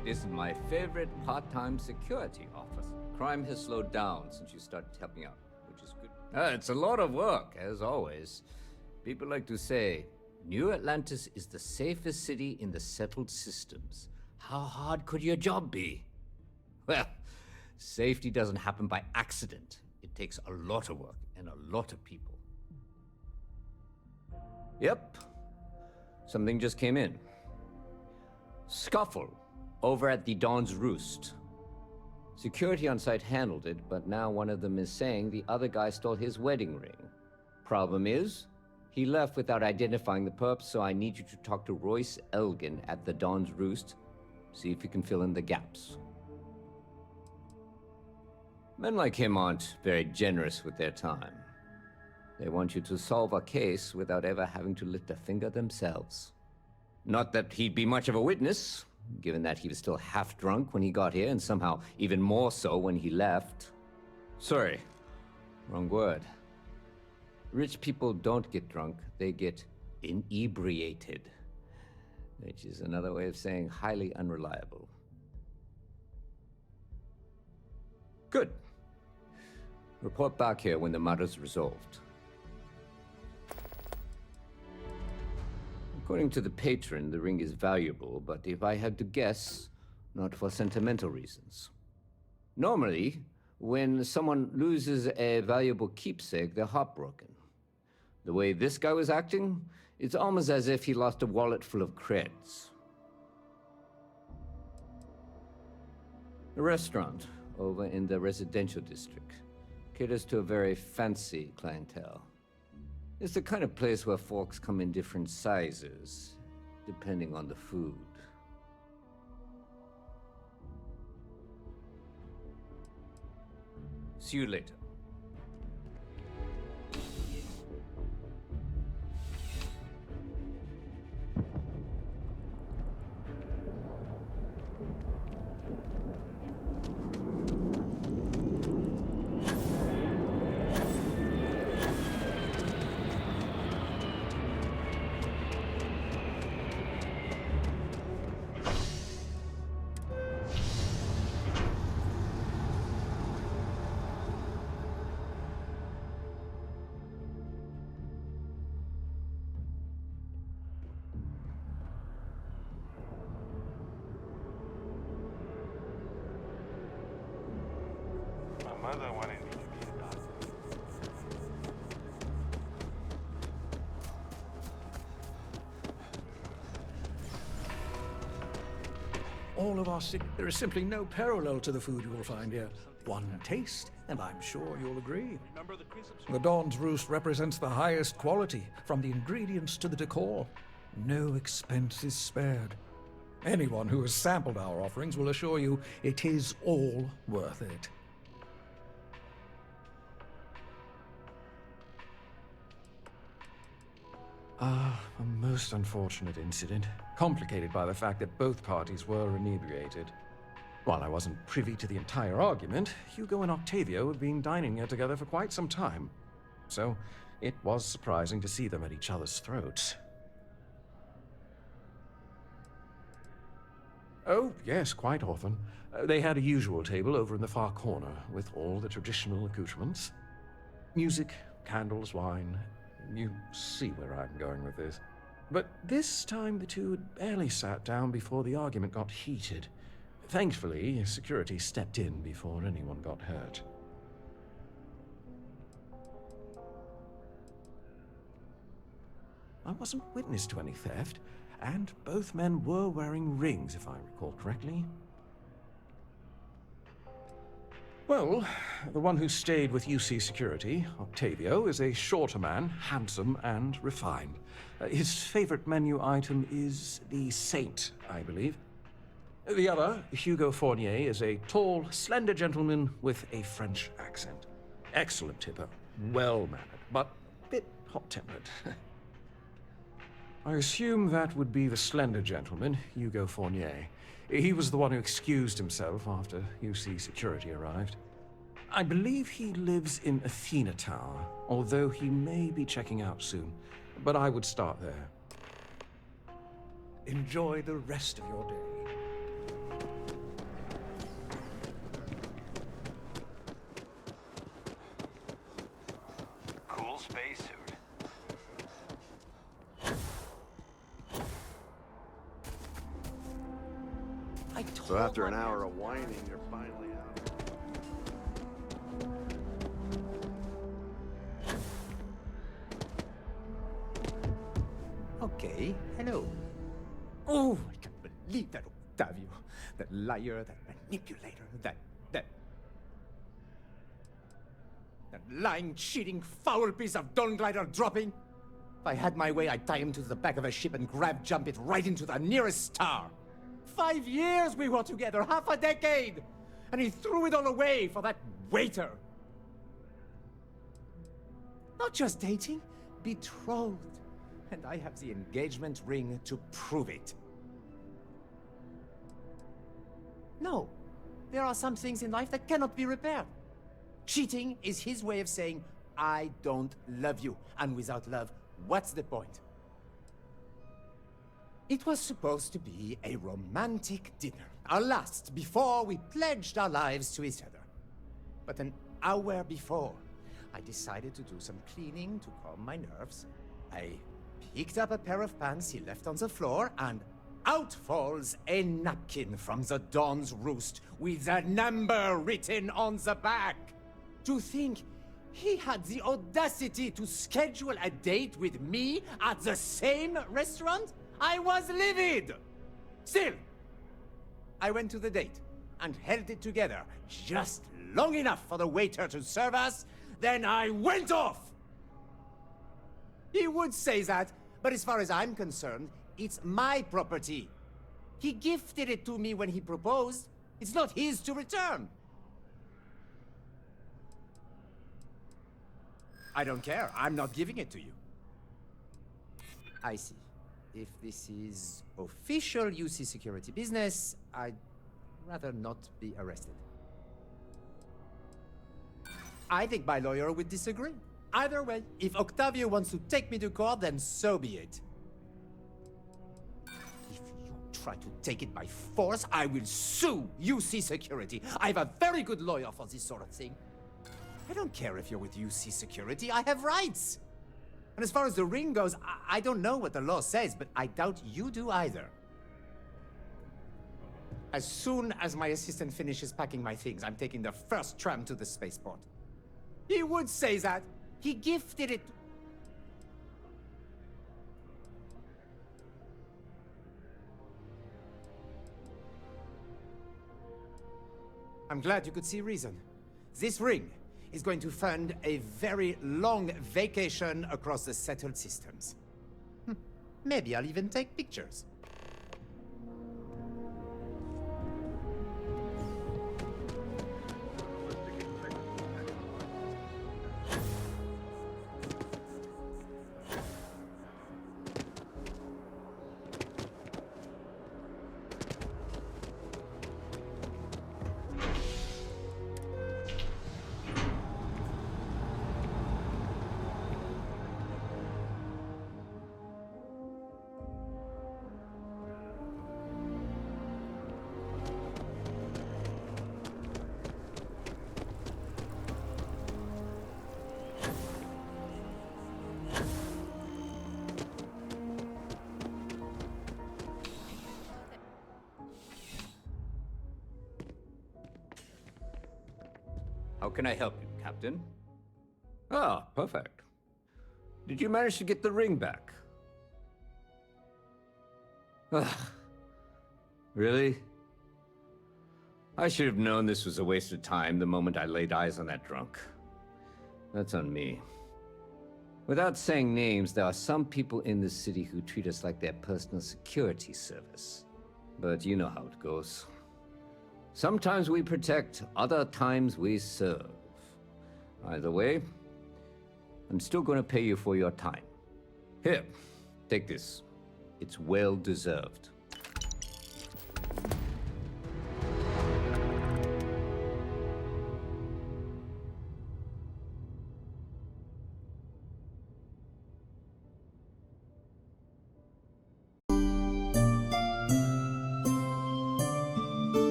It isn't my favorite part-time security office. Crime has slowed down since you started helping out, which is good. It's a lot of work, as always. People like to say, New Atlantis is the safest city in the settled systems. How hard could your job be? Well, safety doesn't happen by accident. It takes a lot of work and a lot of people. Yep. Something just came in. Scuffle over at the Dawn's Roost. Security on site handled it, but now one of them is saying the other guy stole his wedding ring. Problem is, he left without identifying the perp, so I need you to talk to Royce Elgin at the Dawn's Roost. See if you can fill in the gaps. Men like him aren't very generous with their time. They want you to solve a case without ever having to lift a finger themselves. Not that he'd be much of a witness, given that he was still half drunk when he got here, and somehow even more so when he left. Sorry, wrong word. Rich people don't get drunk, they get inebriated, which is another way of saying highly unreliable. Good. Report back here when the matter's resolved. According to the patron, the ring is valuable, but if I had to guess, not for sentimental reasons. Normally, when someone loses a valuable keepsake, they're heartbroken. The way this guy was acting, it's almost as if he lost a wallet full of creds. A restaurant over in the residential district caters to a very fancy clientele. It's the kind of place where forks come in different sizes, depending on the food. See you later. Mother wanted me to be a doctor. All of our there is simply no parallel to the food you will find here. One taste, and I'm sure you'll agree. The Dawn's Roost represents the highest quality, from the ingredients to the decor. No expense is spared. Anyone who has sampled our offerings will assure you it is all worth it. A most unfortunate incident, complicated by the fact that both parties were inebriated. While I wasn't privy to the entire argument, Hugo and Octavio had been dining here together for quite some time. So, it was surprising to see them at each other's throats. Oh, yes, quite often. They had a usual table over in the far corner, with all the traditional accoutrements. Music, candles, wine. You see where I'm going with this. But this time the two had barely sat down before the argument got heated. Thankfully, security stepped in before anyone got hurt. I wasn't witness to any theft, and both men were wearing rings, if I recall correctly. Well, the one who stayed with UC Security, Octavio, is a shorter man, handsome and refined. His favorite menu item is the Saint, I believe. The other, Hugo Fournier, is a tall, slender gentleman with a French accent. Excellent tipper, well-mannered, but a bit hot-tempered. I assume that would be the slender gentleman, Hugo Fournier. He was the one who excused himself after UC Security arrived. I believe he lives in Athena Tower, although he may be checking out soon. But I would start there. Enjoy the rest of your day. I told So after an my hour man- of whining, you're finally out. Okay, hello. Oh, I can't believe that Octavio. That liar, that manipulator, that lying, cheating, foul piece of Dawn Glider dropping. If I had my way, I'd tie him to the back of a ship and jump it right into the nearest star. 5 years we were together, half a decade! And he threw it all away for that waiter. Not just dating, betrothed. And I have the engagement ring to prove it. No, there are some things in life that cannot be repaired. Cheating is his way of saying, I don't love you. And without love, what's the point? It was supposed to be a romantic dinner, our last before we pledged our lives to each other. But an hour before, I decided to do some cleaning to calm my nerves. I picked up a pair of pants he left on the floor, and out falls a napkin from the Dawn's roost with a number written on the back. To think he had the audacity to schedule a date with me at the same restaurant? I was livid! Still, I went to the date and held it together just long enough for the waiter to serve us, then I went off! He would say that, but as far as I'm concerned, it's my property. He gifted it to me when he proposed. It's not his to return. I don't care. I'm not giving it to you. I see. If this is official UC security business, I'd rather not be arrested. I think my lawyer would disagree. Either way, if Octavio wants to take me to court, then so be it. If you try to take it by force, I will sue UC Security. I have a very good lawyer for this sort of thing. I don't care if you're with UC Security, I have rights. And as far as the ring goes, I don't know what the law says, but I doubt you do either. As soon as my assistant finishes packing my things, I'm taking the first tram to the spaceport. He would say that. He gifted it. I'm glad you could see reason. This ring is going to fund a very long vacation across the settled systems. Maybe I'll even take pictures. How can I help you, Captain? Ah, perfect. Did you manage to get the ring back? Ugh. Really? I should have known this was a waste of time the moment I laid eyes on that drunk. That's on me. Without saying names, there are some people in this city who treat us like their personal security service. But you know how it goes. Sometimes we protect, other times we serve. Either way, I'm still going to pay you for your time. Here, take this. It's well deserved.